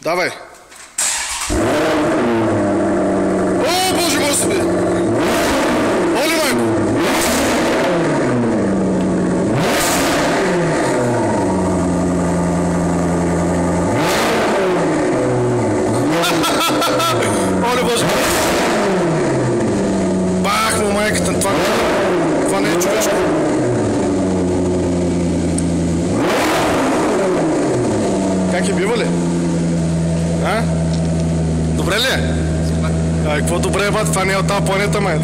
Давай! О, Боже Господи! Оле, майко! Оле, Боже! Бах му майката! Това не е човешко! Как е, бива ли? А? Добре ли е? Какво добре е, бат? Това не е от тази планета, май.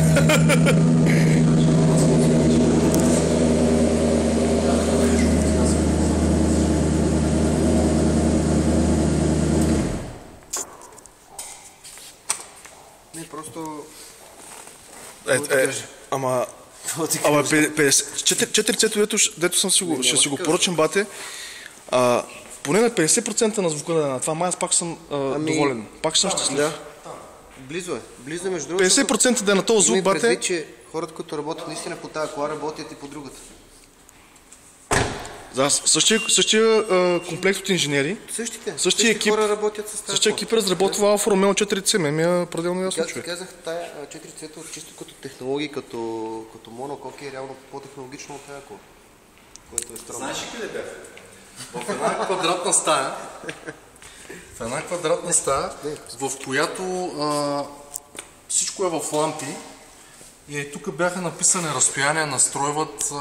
Не, просто... Ама 4C, дето ще си го поръчам, бате. Поне на 50% на звука на това, май аз пак съм доволен. Пак съм щастлив. Да. Близо е. Близо е, между другото. 50% да е на този звук, бате. Предвид, че хората, които работят наистина по тази кола, работят и по другата. Да, същия комплект от инженери. Същия екип. Хора работят с тази. Същия екип разработва Алфа Ромео 4C. Ми е пределно ясно, човек. Казах, тая 4C-то чисто като технологии, като монококи е реално по-технологично от тази кола. Което е странно. Знаеш ли къде бях? В една квадратна стая. В една квадратна стая, в която всичко е в лампи. И тук бяха написани разстояния, настройват.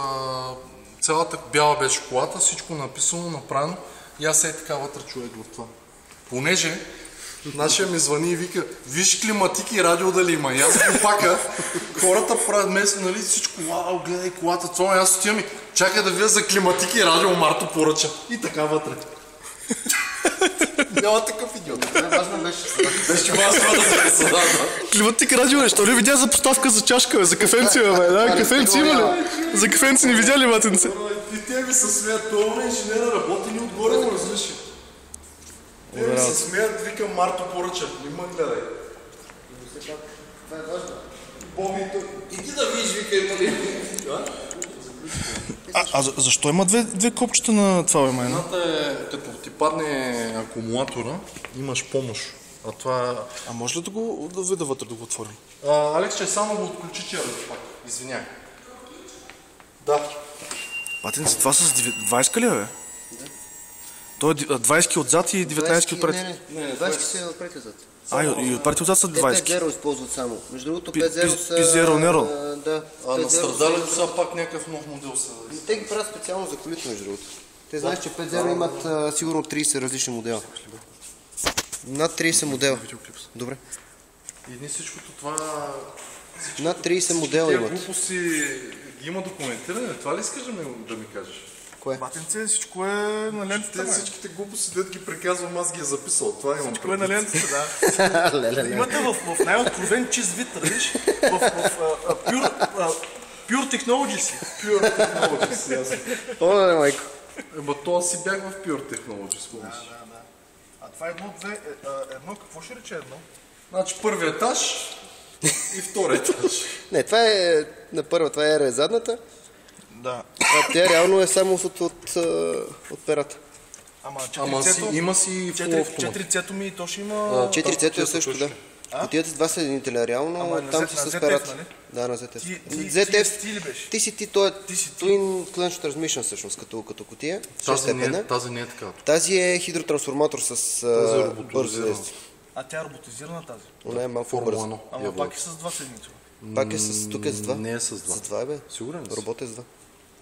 Цялата бяла беше колата, всичко написано, направено. И аз е така вътре човек в това. Понеже нашия ми звъни и вика, виж климатик и радио дали има. И аз го пака, хората правят место, нали, всичко, вау, гледай колата, това, аз отивам ми, чакай да вия за климатик и радио, Марто поръча. И така вътре. Няма такъв идиот. Важно беше важно да се съда. Климатик радио нещо. Ли видя за поставка за чашка, бе, за кафенци, бе, да? Кафенци има ли? За кафенци не видя ли, матенце? И те ми се смеят, това инженера работи ли отгоре го разреши. Те ми се смеят, викам Марто поръча. Нима гледай. Това е важно. Боби, иди да видиш, вика има ли. Защо има две копчета на това, бе, майна? Едната е, като ти падне акумулатора, имаш помощ. А това... А може ли да го видя вътре, да го отворим? Алекс, ще само го отключи тия пак. Извиняй. Да. Патенци, това с 20 ли, бе? Да. Той е 20 отзад и 19 отпред. Не, 20 са отпред и отзад. И отпред и отзад са 20. 5.0 използват само. Между другото 5.0 са... P0 Nero. Да. На страдалето са пак някакъв нов модел са. Те ги правят специално за колите, между другото. Те знаеш, че 5.0 имат сигурно 30 различни модела. Над 30 модела. Добре. И не всичкото това... Над 30 модела имат. Тия глупости ги има документиране, това ли искаш да ми кажеш? Кое? Батенце, всичко е на лентата, бе. Всичките глупости, дето ги приказвам, аз ги е записал. Това имам. Всичко е на лентата, да. Имате в най-откровен чист вид, виж? В Pure Technologies. Pure Technologies, ясно. Оле, майко. Ема то аз си бях в Pure Technologies, спомниш. Да. А това е едно, какво ще рече едно? Значи първи етаж и втори етаж. Не, това е на първа, това е задната. Да. А тя реално е само от перата. Ама има си full автомат. 4C-то ми и то ще има... 4C-то е също, да. Отивате с два съединителя, реално там си с перата. Да, на ZF. ZF, ти си Twin Clutch Transmission всъщност, като кутия. Тази не е така. Тази е хидротрансформатор с бързо действие. А тя е роботизирана тази? Она е малко по-бърза. Ама пак е с два съединителя. Пак е с... тук е с два. Не е с два. С два е, бе. Сигурен ли си? Робот е с два.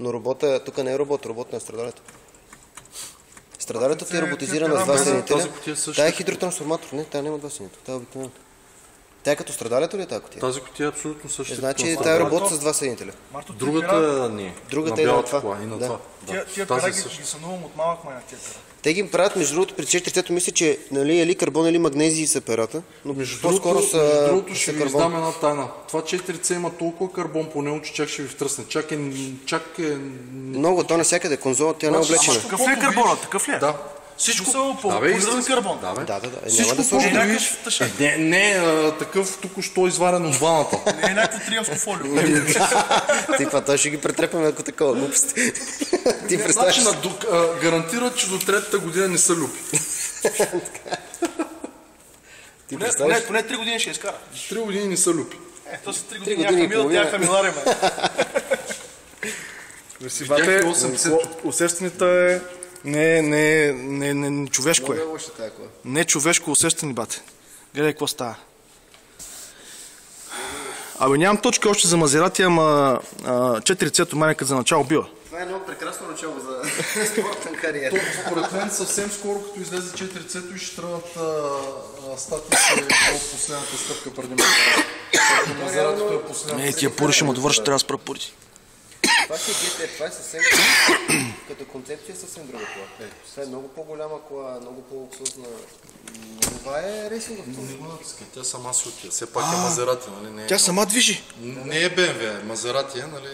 Но робота, тук не е робот е страдалето. Страдалето ти е роботизирана с два съединителя. Тая е хидротрансформатор. Не, тая няма два съединителя. Тая е обикновена. Тя е като страдалето ли е тази кутия? Тази кутия е абсолютно същата. Значи тая е робот с два съединителя. Другата не е. Другата е на това. И на това. Тия пера ги сънувам от малък май на тия пера. Те ги правят, между другото, при 4C-то мисля, че нали, или карбон, или магнезии са перата, но по-скоро са карбон. Между другото ще ви издам една тайна. Това 4C има толкова карбон по него, че чак ще ви втръсне. Чак е... Много, то навсякъде, конзола, тя не е облечена. Такъв ли е карбонът? Такъв ли е? Да. Всичко Да, бе, полиран карбон. Да, бе. Да. Няма Всичко да сложим. Някакъв тъшен. Такъв току-що изварен от ваната. Не е някакво триемско фолио. Типа, той ще ги претрепаме, ако такова глупости. Ти представяш. Значи гарантират, че до третата година не са люпи. Ти представяш. Поне 3 години ще изкара. 3 години не са люпи. То са 3 години години и Камила, половина. тя Камиларе, Видях и 80. Усещането е не човешко е. Лошо тая кола. Не човешко усещане, бате. Гледай какво става. Абе нямам точка още за Мазерати, ама 4C майка за начало била. Това е едно прекрасно начало за спортна кариера. Според мен съвсем скоро, като излезе 4C-то и ще тръгнат статите от последната стъпка преди Мазератито е последната. Не, тия пури ще му довършат, трябва да спра пурите. Това си GT, това е съвсем като концепция е съвсем друга кола. Това е много по-голяма кола, много по-луксозна. Това е рейсинг автомобил. Тя сама си отива. Все пак е Мазерати, нали? Тя сама движи. Не е BMW, Мазерати е, нали?